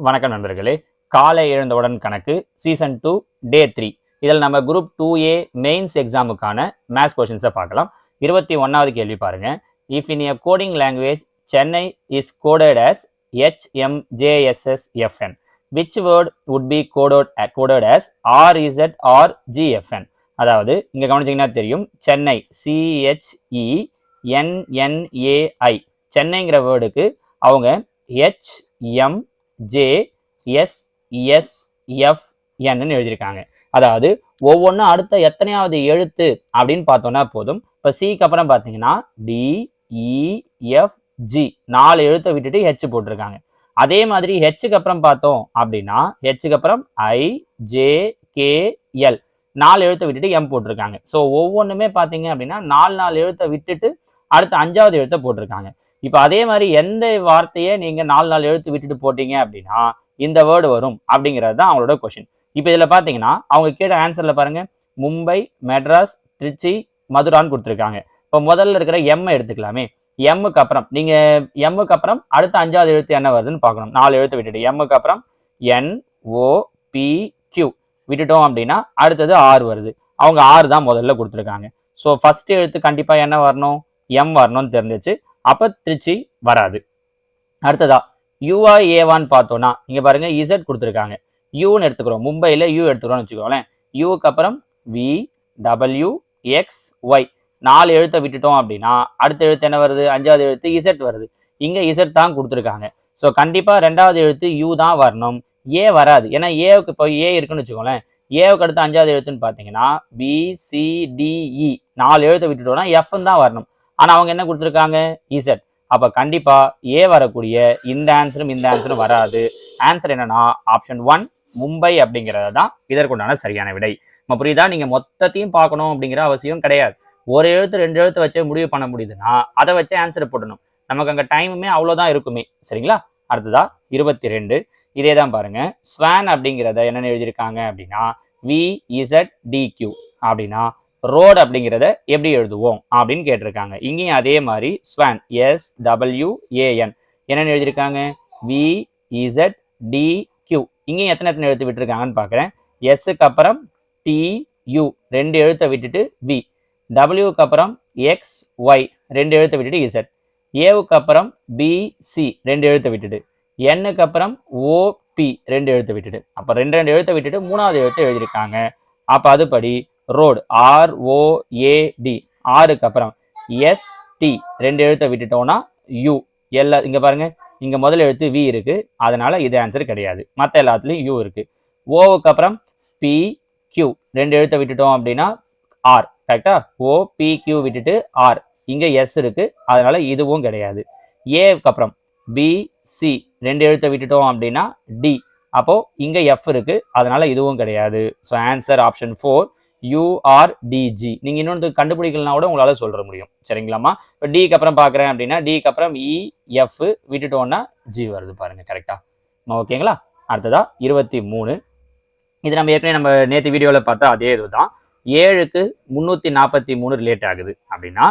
வணக்கம் நண்பர்களே. காலை எழுந்தவுடன் கணக்கு சீசன் 2 டே 3 இதில் நம்ம குரூப் 2A மெயின்ஸ் எக்ஸாமுக்கான மேத்ஸ் கொஷின்ஸை பார்க்கலாம். 21வது கேள்வி பாருங்க. If in a coding language Chennai is coded as HMJSSFN which word would be coded as RZ or GFN? அதாவது இங்க கவனிச்சீங்கன்னா தெரியும், சென்னை CHENNAI சென்னைங்கிற வேர்டுக்கு அவங்க HMJSSFN எழுதியிருக்காங்க. அதாவது ஒவ்வொன்றும் அடுத்த எத்தனையாவது எழுத்து அப்படின்னு பார்த்தோம்னா போதும். இப்போ சிக்கு அப்புறம் பார்த்தீங்கன்னா DEFG 4 எழுத்தை விட்டுட்டு ஹெச் போட்டிருக்காங்க. அதே மாதிரி ஹெச்சுக்கு அப்புறம் பார்த்தோம் அப்படின்னா ஹெச்சுக்கு அப்புறம் IJKL 4 எழுத்தை விட்டுட்டு எம் போட்டிருக்காங்க. ஸோ ஒவ்வொன்றுமே பார்த்தீங்க அப்படின்னா 4 எழுத்தை விட்டுட்டு அடுத்த 5வது எழுத்தை போட்டிருக்காங்க. இப்போ அதே மாதிரி எந்த வார்த்தையை நீங்க 4 எழுத்து விட்டுட்டு போட்டீங்க அப்படின்னா இந்த வேர்டு வரும் அப்படிங்கிறது தான் அவங்களோட கொஸ்டின். இப்போ இதில் பார்த்தீங்கன்னா அவங்க கேட்ட ஆன்சர்ல பாருங்க, மும்பை, மெட்ராஸ், திருச்சி, மதுரான்னு கொடுத்துருக்காங்க. இப்போ முதல்ல இருக்கிற எம்மை எடுத்துக்கலாமே. எம்முக்கு அப்புறம் நீங்க எம்முக்கு அப்புறம் அடுத்த 5வது எழுத்து என்ன வருதுன்னு பார்க்கணும். 4 எழுத்து விட்டுட்டு எம்முக்கு அப்புறம் NOPQ விட்டுட்டோம் அப்படின்னா அடுத்தது ஆர் வருது. அவங்க ஆறு தான் முதல்ல கொடுத்துருக்காங்க. ஸோ ஃபர்ஸ்ட் எழுத்து கண்டிப்பா என்ன வரணும், எம் வரணும்னு தெரிஞ்சிச்சு. அப்ப திருச்சி வராது. அடுத்ததா யூஆ ஏவான்னு பார்த்தோம்னா இங்க பாருங்க இசட் கொடுத்துருக்காங்க. யூன்னு எடுத்துக்கிறோம், மும்பையில யூ எடுத்துக்கிறோம்னு வச்சுக்கோங்களேன். யூக்கு அப்புறம் VWXY 4 எழுத்தை விட்டுட்டோம் அப்படின்னா அடுத்த எழுத்து என்ன வருது, 5வது எழுத்து இசட் வருது. இங்க இசட் தான் கொடுத்துருக்காங்க. ஸோ கண்டிப்பா 2வது எழுத்து யூ தான் வரணும், ஏ வராது. ஏன்னா ஏவுக்கு இப்போ ஏ இருக்குன்னு வச்சுக்கோங்களேன். ஏவுக்கு அடுத்து 5வது எழுத்துன்னு பார்த்தீங்கன்னா BCDE 4 எழுத்தை விட்டுட்டோம்னா எஃப்னு தான் வரணும். ஆனா அவங்க என்ன கொடுத்துருக்காங்க, இசட். அப்ப கண்டிப்பா ஏ வரக்கூடிய இந்த ஆன்சரும் வராது. ஆன்சர் என்னன்னா ஆப்ஷன் 1 மும்பை அப்படிங்கிறது தான் இதற்குண்டான சரியான விடை. நம்ம புரியுதா? நீங்க மொத்தத்தையும் பார்க்கணும் அப்படிங்கிற அவசியம் கிடையாது. ஒரு எழுத்து 2 எழுத்து வச்சே முடிவு பண்ண முடியுதுன்னா அதை வச்சு ஆன்சர் போடணும். நமக்கு அங்க டைமுமே அவ்வளவுதான் இருக்குமே. சரிங்களா? அடுத்ததா 22 இதே தான் பாருங்க. ஸ்வான் அப்படிங்கிறத என்னன்னு எழுதியிருக்காங்க அப்படின்னா VZDQ அப்படின்னா ரோடு அப்படிங்கிறத எப்படி எழுதுவோம் அப்படின்னு கேட்டிருக்காங்க. இங்கேயும் அதே மாதிரி ஸ்வான் SWAN என்னன்னு எழுதியிருக்காங்க VZDQ. இங்கேயும் எத்தனை எழுத்து விட்டுருக்காங்கன்னு பார்க்குறேன். எஸ்ஸுக்கு அப்புறம் TU 2 எழுத்தை விட்டுட்டு V, டபிள்யூக்கு அப்புறம் XY 2 எழுத்தை விட்டுட்டு Z, ஏவுக்கு அப்புறம் BC 2 எழுத்தை விட்டுட்டு, எண்ணுக்கு அப்புறம் OP 2 எழுத்தை விட்டுட்டு, அப்போ 2 எழுத்தை விட்டுட்டு 3வது எழுத்தை எழுதியிருக்காங்க. அப்போ அதுபடி ரோடு ROAD, ஆறுக்கு அப்புறம் ST 2 எழுத்தை விட்டுட்டோம்னா U. இங்க பாருங்க, இங்க முதல் எழுத்து V இருக்கு, அதனால இது ஆன்சர் கிடையாது. மற்ற எல்லாத்துலயும் U இருக்கு. ஓவுக்கு அப்புறம் PQ 2 எழுத்தை விட்டுட்டோம் அப்படின்னா R. கரெக்டா? OPQ விட்டுட்டு R. இங்க S இருக்கு, அதனால இதுவும் கிடையாது. ஏவுக்கு அப்புறம் BC 2 எழுத்தை விட்டுட்டோம் அப்படின்னா D. அப்போ இங்க F இருக்கு, அதனால இதுவும் கிடையாது. So answer option 4 URDG. நீங்க இன்னொன்று கண்டுபிடிக்கலாம் கூட உங்களால சொல்ற முடியும். சரிங்களாமா? இப்போ டிக்கு அப்புறம் பாக்குறேன் அப்படின்னா டிக்கு அப்புறம் EF விட்டுட்டோம்னா G வருது பாருங்க. கரெக்டா? ஓகேங்களா? அடுத்ததா 23. இது நம்ம ஏற்கனவே நம்ம நேற்று வீடியோவில் பார்த்தா அதே இதுதான். 7க்கு 343 ரிலேட் ஆகுது அப்படின்னா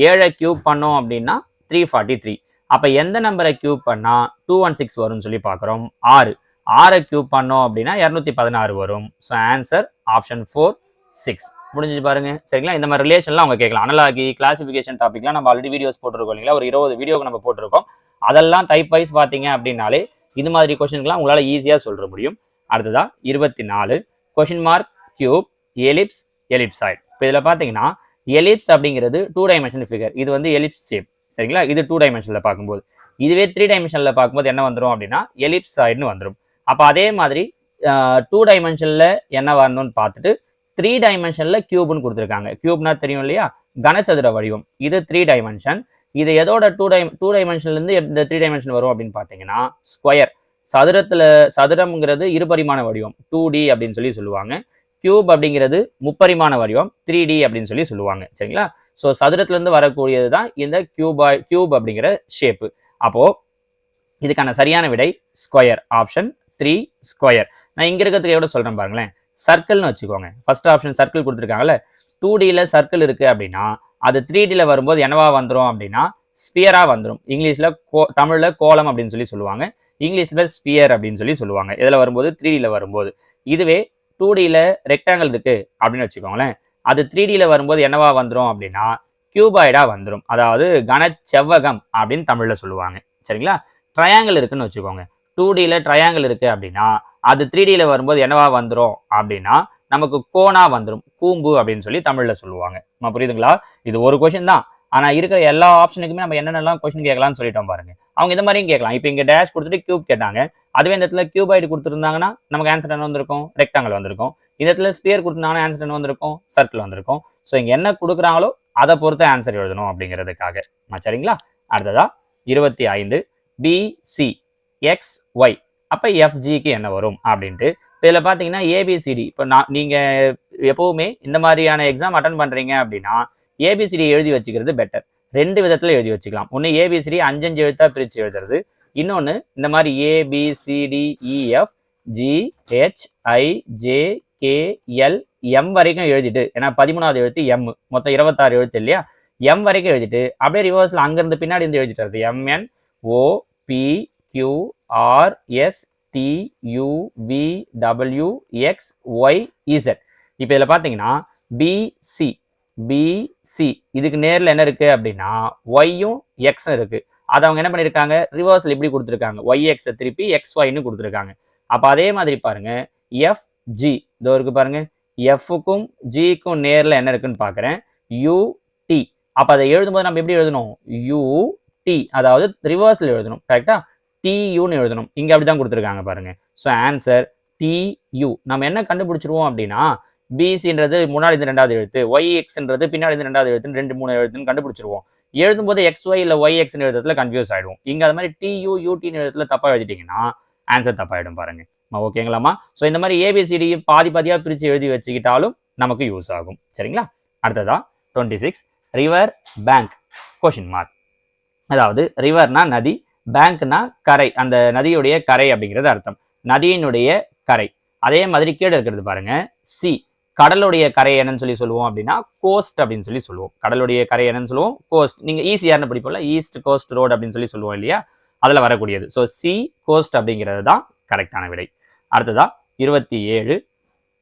7 கியூப் பண்ணோம் அப்படின்னா 343. அப்போ எந்த நம்பரை கியூப் பண்ணா 216 வரும்னு சொல்லி பார்க்குறோம். 6 கியூப் பண்ணோம் அப்படின்னா 216 வரும். So answer option 4 6. முடிஞ்சு பாருங்க. சரிங்களா? இந்த மாதிரி ரிலேஷன்லாம் அவங்க கேட்கலாம். அனலாகி கிளாசிஃபிகேஷன் டாபிக்லாம் நம்ம ஆல்ரெடி வீடியோஸ் போட்டிருக்கோம் இல்லைங்களா? ஒரு 20 வீடியோக்கு நம்ம போட்டிருக்கோம். அதெல்லாம் டைப் வைஸ் பார்த்தீங்க அப்படின்னாலே இது மாதிரி கொஸ்டின்லாம் உங்களால் ஈஸியாக சொல்ற முடியும். அடுத்ததா 24 question mark cube ellipse ellipsoid. இப்போ இதில் பார்த்தீங்கன்னா எலிப்ஸ் அப்படிங்கிறது 2 டைமென்ஷன் ஃபிகர். இது வந்து எலிப்ஸ் ஷேப். சரிங்களா? இது 2 டைமென்ஷனில் பார்க்கும்போது, இதுவே 3 டைமென்ஷனில் பார்க்கும்போது என்ன வந்துடும் அப்படின்னா எலிப்சாய்டுன்னு வந்துடும். அப்போ அதே மாதிரி 2 டைமென்ஷனில் என்ன வரணும்னு பார்த்துட்டு 3 டைமென்ஷனில் கியூப்னு கொடுத்துருக்காங்க. கியூப்னா தெரியும் இல்லையா? கனச்சதுர வடிவம். இது 3 டைமென்ஷன். இது எதோட 2 டைமென்ஷன்லேருந்து இந்த 3 டைமென்ஷன் வரும் அப்படின்னு பார்த்தீங்கன்னா ஸ்கொயர். சதுரம்ங்கிறது இருபரிமாண வடிவம் 2D அப்படின்னு சொல்லி சொல்லுவாங்க. கியூப் அப்படிங்கிறது முப்பரிமாண வடிவம் 3D அப்படின்னு சொல்லி சொல்லுவாங்க. சரிங்களா? ஸோ சதுரத்திலிருந்து வரக்கூடியது தான் இந்த கியூப் அப்படிங்கிற ஷேப்பு. அப்போ இதுக்கான சரியான விடை ஸ்கொயர். Option 3 square. நான் இங்க இருக்கிறதுக்கு எவ்வளோ சொல்றேன் பாருங்களேன். சர்க்கிள்னு வச்சுக்கோங்க. ஃபர்ஸ்ட் ஆப்ஷன் சர்க்கிள் கொடுத்துருக்காங்கல்ல. 2Dல சர்க்கிள் இருக்கு அப்படின்னா அது 3Dல வரும்போது என்னவா வந்துடும் அப்படின்னா ஸ்பியரா வந்துடும். இங்கிலீஷ்ல தமிழ்ல கோலம் அப்படின்னு சொல்லி சொல்லுவாங்க. இங்கிலீஷ்ல ஸ்பியர் அப்படின்னு சொல்லுவாங்க. இதில் வரும்போது 3Dயில் வரும்போது. இதுவே 2Dயில் ரெக்டாங்கிள் இருக்கு அப்படின்னு வச்சுக்கோங்களேன். அது 3Dயில் வரும்போது என்னவா வந்துடும் அப்படின்னா கியூபாய்டா வந்துடும். அதாவது கனச்செவ்வகம் அப்படின்னு தமிழ்ல சொல்லுவாங்க. சரிங்களா? ட்ரையாங்கிள் இருக்குன்னு வச்சுக்கோங்க. 2Dயில் ட்ரையாங்கிள் இருக்கு அப்படின்னா அது 3Dயில் வரும்போது என்னவா வந்துடும் அப்படின்னா நமக்கு கோணா வந்துடும். கூம்பு அப்படின்னு சொல்லி தமிழ்ல சொல்லுவாங்க. நம்ம புரியுதுங்களா? இது ஒரு கொஸ்டின் தான். ஆனா இருக்கிற எல்லா ஆப்ஷனுக்குமே நம்ம என்னென்னலாம் கொஸ்டின் கேட்கலாம்னு சொல்லிட்டோம் பாருங்க. அவங்க இந்த மாதிரியும் கேட்கலாம். இப்போ இங்க டேஷ் கொடுத்துட்டு கியூப் கேட்டாங்க. அதுவே இந்த இடத்துல கியூபாய்டு கொடுத்துருந்தாங்கன்னா நமக்கு ஆன்சர் என்ன வந்திருக்கும்? ரெக்டாங்கிள் வந்திருக்கும். இந்த இடத்துல ஸ்பியர் கொடுத்துருந்தாங்கன்னா ஆன்சர் என்ன வந்திருக்கும்? சர்க்கிள் வந்திருக்கும். ஸோ இங்க என்ன கொடுக்குறாங்களோ அதை பொறுத்து ஆன்சர் எழுதணும் அப்படிங்கிறதுக்காக. சரிங்களா? அடுத்ததா 25 பிசி எக்ஸ் ஒய் அப்ப எஃப்ஜிக்கு என்ன வரும் அப்படின்ட்டு இதில் பார்த்தீங்கன்னா ஏபிசிடி. இப்போ நீங்கள் எப்போவுமே இந்த மாதிரியான எக்ஸாம் அட்டன் பண்ணுறீங்க அப்படின்னா ஏபிசிடி எழுதி வச்சுக்கிறது பெட்டர். 2 விதத்தில் எழுதி வச்சுக்கலாம். ஒன்று ஏபிசிடி 5 எழுத்தாக பிரித்து எழுதுறது. இன்னொன்று இந்த மாதிரி ஏபிசிடிஇஎஃப் ஜிஹெச்ஐஜேகேஎல் எம் வரைக்கும் எழுதிட்டு, ஏன்னா 13வது எழுத்து எம், மொத்தம் 26 எழுத்து இல்லையா, எம் வரைக்கும் எழுதிட்டு அப்படியே ரிவர்ஸில் அங்கேருந்து பின்னாடி இருந்து எழுதிட்டு எம்என் ஓபிக்யூஆர்எஸ் TUVWXYZ. இப்போ இதில் பார்த்தீங்கன்னா பிசி இதுக்கு நேரில் என்ன இருக்கு அப்படின்னா ஒய்யும் எக்ஸும் இருக்கு. அதை அவங்க என்ன பண்ணியிருக்காங்க? ரிவர்ஸில் இப்படி கொடுத்துருக்காங்க. ஒய்எக்ஸை திருப்பி XYன்னு கொடுத்துருக்காங்க. அப்போ அதே மாதிரி பாருங்க எஃப்ஜி இதோ இருக்கு பாருங்க. எஃப்க்கும் ஜிக்கும் நேரில் என்ன இருக்குன்னு பார்க்குறேன். யூடி. அப்போ அதை எழுதும்போது நம்ம எப்படி எழுதணும்? யூடி, அதாவது ரிவர்ஸில் எழுதணும். கரெக்டா? டியூன்னு எழுதணும். இங்க அப்படிதான் கொடுத்துருக்காங்க பாருங்க. So answer due. நம்ம என்ன கண்டுபிடிச்சிருவோம் அப்படின்னா பிசின்றது முன்னாடி இந்த 2வது எழுத்து, ஒய்எக்ஸ்ன்றது பின்னாடி இந்த 2வது எழுத்து, 2 3 எழுத்துன்னு கண்டுபிடிச்சிருவோம். எழுதும்போது XY இல்லை ஒய்எக்ஸ்னு எழுதுறதுல கன்ஃபியூஸ் ஆயிடும். இங்க அது மாதிரி டியூ யூடின்னு எழுதுறதுல தப்பா எழுதிட்டீங்கன்னா ஆன்சர் தப்பாயிடும் பாருங்க. ஓகேங்களாமா? ஸோ இந்த மாதிரி ஏபிசிடி பாதியா பிரிச்சு எழுதி வச்சுக்கிட்டாலும் நமக்கு யூஸ் ஆகும். சரிங்களா? அடுத்ததா 26 ரிவர் பேங்க் கொஸ்டின் மார்க். அதாவது ரிவர்னா நதி, பேங்க்னா கரை, அந்த நதியுடைய கரை அப்படிங்கிறது அர்த்தம். நதியினுடைய கரை. அதே மாதிரி கீழே இருக்கிறது பாருங்க சி, கடலுடைய கரை என்னன்னு சொல்லுவோம் அப்படின்னா கோஸ்ட் அப்படின்னு சொல்லுவோம். கடலுடைய கரை என்னன்னு சொல்லுவோம்? கோஸ்ட். நீங்க ஈஸியார்னு படிப்போம்ல, ஈஸ்ட் கோஸ்ட் ரோடு அப்படின்னு சொல்லுவோம் இல்லையா, அதுல வரக்கூடியது. ஸோ சி கோஸ்ட் அப்படிங்கிறது தான் கரெக்டான விடை. அடுத்ததா 27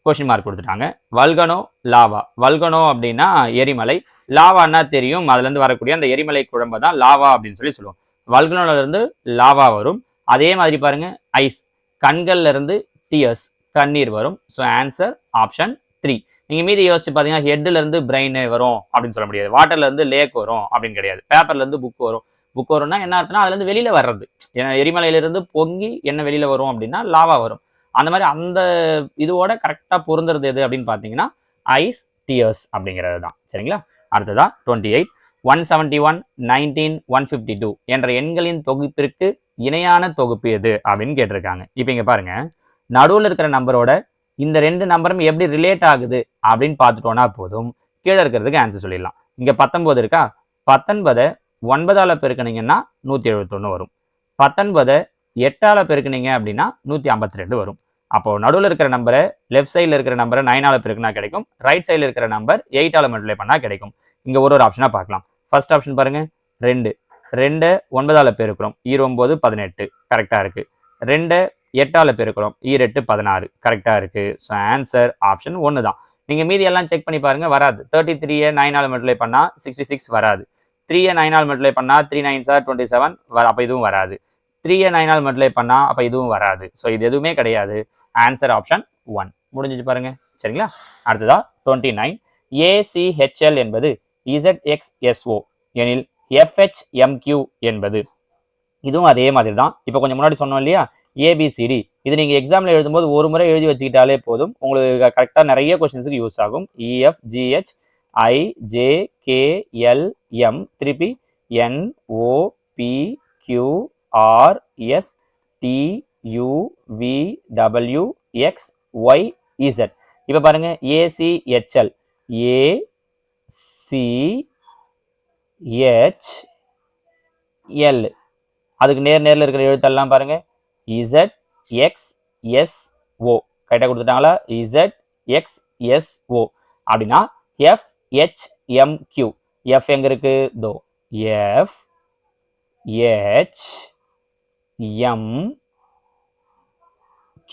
கொஸ்டின் மார்க் கொடுத்துட்டாங்க. Volcano lava. வல்கனோ அப்படின்னா எரிமலை, லாவான்னா தெரியும், அதுல இருந்து வரக்கூடிய அந்த எரிமலை குழம்பை தான் லாவா அப்படின்னு சொல்லுவோம். வல்கனோல இருந்து லாவா வரும். அதே மாதிரி பாருங்க ஐஸ், கண்கள்ல இருந்து டியர்ஸ், கண்ணீர் வரும். So answer option 3. நீங்க மீதி யோசிச்சு பாத்தீங்கன்னா ஹெட்ல இருந்து பிரெயின் வரும் அப்படின்னு சொல்ல முடியாது. வாட்டர்ல இருந்து லேக் வரும் அப்படின்னு கிடையாது. பேப்பர்ல இருந்து புக் வரும். புக் வரும்னா என்ன அர்த்தம்னா அதுல இருந்து வெளியில வர்றது. எரிமலையில இருந்து பொங்கி என்ன வெளியில வரும் அப்படின்னா லாவா வரும். அந்த மாதிரி அந்த இதோட கரெக்டா பொருந்துறது எது அப்படின்னு பாத்தீங்கன்னா ஐஸ், டியர்ஸ் அப்படிங்கிறது தான். சரிங்களா? அடுத்ததா 28 171 19 152 என்ற எண்களின் தொகுப்பிற்கு இணையான தொகுப்பு எது அப்படின்னு கேட்டிருக்காங்க. இப்போ இங்க பாருங்க, நடுவில் இருக்கிற நம்பரோட இந்த 2 நம்பரும் எப்படி ரிலேட் ஆகுது அப்படின்னு பார்த்துட்டோம்னா போதும், கீழே இருக்கிறதுக்கு ஆன்சர் சொல்லிடலாம். இங்க 19 இருக்கா, 19 9ஆல பெருக்கினீங்கன்னா 171 வரும். 19 8ஆல பெருக்கினீங்க அப்படின்னா 152 வரும். அப்போ நடுவில் இருக்கிற நம்பரை லெஃப்ட் சைடில் இருக்கிற நம்பரை 9ஆல பெருக்கினா கிடைக்கும், ரைட் சைடில் இருக்கிற நம்பர் 8ஆல மல்டிப்ளை பண்ணா கிடைக்கும். இங்க ஒரு ஆப்ஷனா பார்க்கலாம். ஃபர்ஸ்ட் ஆப்ஷன் பாருங்க 2 9ஆல பெருக்கிறோம், 9 18 கரெக்டா இருக்கு. 2 8ஆல பெருக்கிறோம், 8 16 கரெக்டா இருக்கு. ஸோ ஆன்சர் ஆப்ஷன் 1 தான். நீங்க மீதி எல்லாம் செக் பண்ணி பாருங்க, வராது. 33 9ஆல மல்டிப்ளை பண்ணா 66 வராது. 3 9ஆல மல்டிப்ளை பண்ணா 3 9s are 27 அப்ப இதுவும் வராது. 3 9ஆல மல்டிப்ளை பண்ணா அப்ப இதுவும் வராது. ஸோ இது எதுவுமே கிடையாது. ஆன்சர் ஆப்ஷன் 1 முடிஞ்சிச்சு பாருங்க. சரிங்களா? அடுத்ததா 29 ACHL என்பது ZXSO எனில் FHMQ என்பது. இதுவும் அதே மாதிரி தான். இப்போ கொஞ்சம் முன்னாடி சொன்னோம் இல்லையா ஏபிசிடி, இது நீங்க எக்ஸாம்ல எழுதும்போது ஒரு முறை எழுதி வச்சுக்கிட்டாலே போதும், உங்களுக்கு கரெக்டா நிறைய கொஸ்டின்ஸுக்கு யூஸ் ஆகும். EFGHIJKLM திருப்பி NOPQRSTUVWXYZ. இப்போ பாருங்க ACHL ACHL அதுக்கு நேர்ல இருக்கிற எழுத்தெல்லாம் பாருங்க ZXSO கரெக்டாக கொடுத்துட்டாங்களா? ZXSO அப்படின்னா FHMQ. F எங்க இருக்கு? தோ FHMQ Q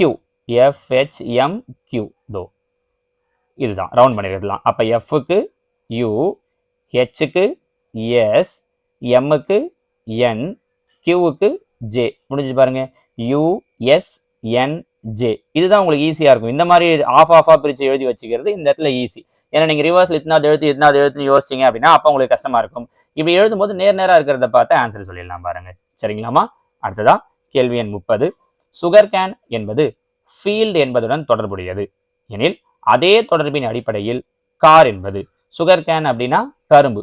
FHMQ தோ இதுதான் ரவுண்ட் பண்ணிடலாம். அப்ப Fக்கு U, Hக்கு S, Mக்கு N, Qக்கு J. முடிஞ்சு பாருங்க. USNJ. இதுதான் உங்களுக்கு ஈஸியா இருக்கும். இந்த மாதிரி ஆஃபா பிரிச்சு எழுதி வச்சுக்கிறது இந்த இடத்துல ஈஸி. ஏன்னா நீங்க ரிவர்ஸ்ல இத்தனாவது எழுத்துன்னு யோசிச்சீங்க அப்படின்னா அப்ப உங்களுக்கு கஷ்டமா இருக்கும். இப்படி எழுதும்போது நேரா இருக்கிறத பார்த்து ஆன்சர் சொல்லிடலாம் பாருங்க. சரிங்களாமா? அடுத்ததா கேள்வி எண் 30. சுகர் கேன் என்பது ஃபீல்டு என்பதுடன் தொடர்புடையது எனில் அதே தொடர்பின் அடிப்படையில் கார் என்பது சுகர் கேன் அப்படின்னா கரும்பு,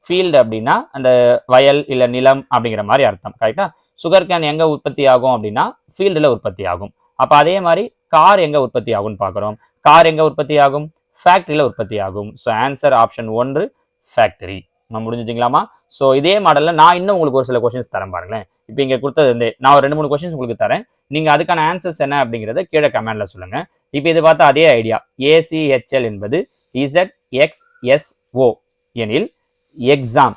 ஃபீல்டு அப்படின்னா அந்த வயல் இல்ல நிலம் அப்படிங்கிற மாதிரி அர்த்தம். கரெக்டா? சுகர் கேன் எங்க உற்பத்தி ஆகும் அப்படின்னா ஃபீல்டுல உற்பத்தி ஆகும். அப்ப அதே மாதிரி கார் எங்க உற்பத்தி ஆகும்னு பாக்குறோம். கார் எங்க உற்பத்தி ஆகும்? ஃபேக்டரியில உற்பத்தி ஆகும். So answer option 1 factory. முடிஞ்சுங்களா? ஸோ இதே மாடல்ல நான் இன்னும் உங்களுக்கு ஒரு சில கொஸ்டின்ஸ் தரேன் பாருங்களேன். இப்போ இங்க கொடுத்தது நான் ஒரு 2-3 கொஸ்டின்ஸ் உங்களுக்கு தரேன். நீங்க அதுக்கான ஆன்சர்ஸ் என்ன அப்படிங்கிறத கீழே கமெண்ட்ல சொல்லுங்க. இப்போ இது பார்த்தா அதே ஐடியா. ACHL என்பது ZXSO எனில் எக்ஸாம்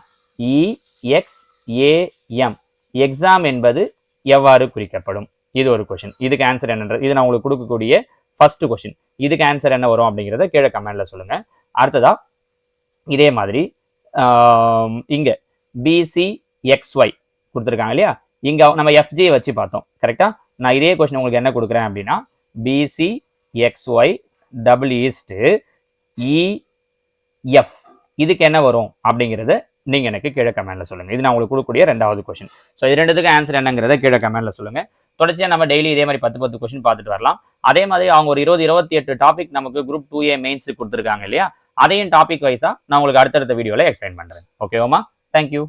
EXAM எக்ஸாம் என்பது எவ்வாறு குறிக்கப்படும்? இது ஒரு கொஸ்டின். இதுக்கு ஆன்சர் என்னன்றது இது நான் உங்களுக்கு கொடுக்கக்கூடிய ஃபர்ஸ்ட் கொஸ்டின். இதுக்கு ஆன்சர் என்ன வரும் அப்படிங்கிறத கீழே கமெண்ட்ல சொல்லுங்க. அடுத்ததா இதே மாதிரி இங்க BCXY கொடுத்துருக்காங்க இல்லையா? இங்க நம்ம FJ வச்சு பார்த்தோம். கரெக்டா? நான் இதே கொஸ்டின் உங்களுக்கு என்ன கொடுக்குறேன் அப்படின்னா BCXY டபுள் ஈஸ்ட் EF இதுக்கு என்ன வரும் அப்படிங்கிறத நீங்க எனக்கு கீழே கமெண்ட்ல சொல்லுங்க. இது நான் உங்களுக்கு கொடுக்கக்கூடிய 2வது கொஸ்டின். ஸோ இது ரெண்டுத்துக்கு ஆன்சர் என்னங்கிறத கீழே கமெண்ட்ல சொல்லுங்க. தொடர்ச்சியா நம்ம டெய்லி இதே மாதிரி 10 கொஸ்டின் பார்த்துட்டு வரலாம். அதே மாதிரி அவங்க ஒரு 20-28 டாபிக் நமக்கு குரூப் 2A மெயின்ஸ் கொடுத்துருக்காங்க இல்லையா? அதையும் டாபிக் வைஸா நான் உங்களுக்கு அடுத்தடுத்த வீடியோல எக்ஸ்பிளைன் பண்றேன். ஓகேவாமா? தேங்க்யூ.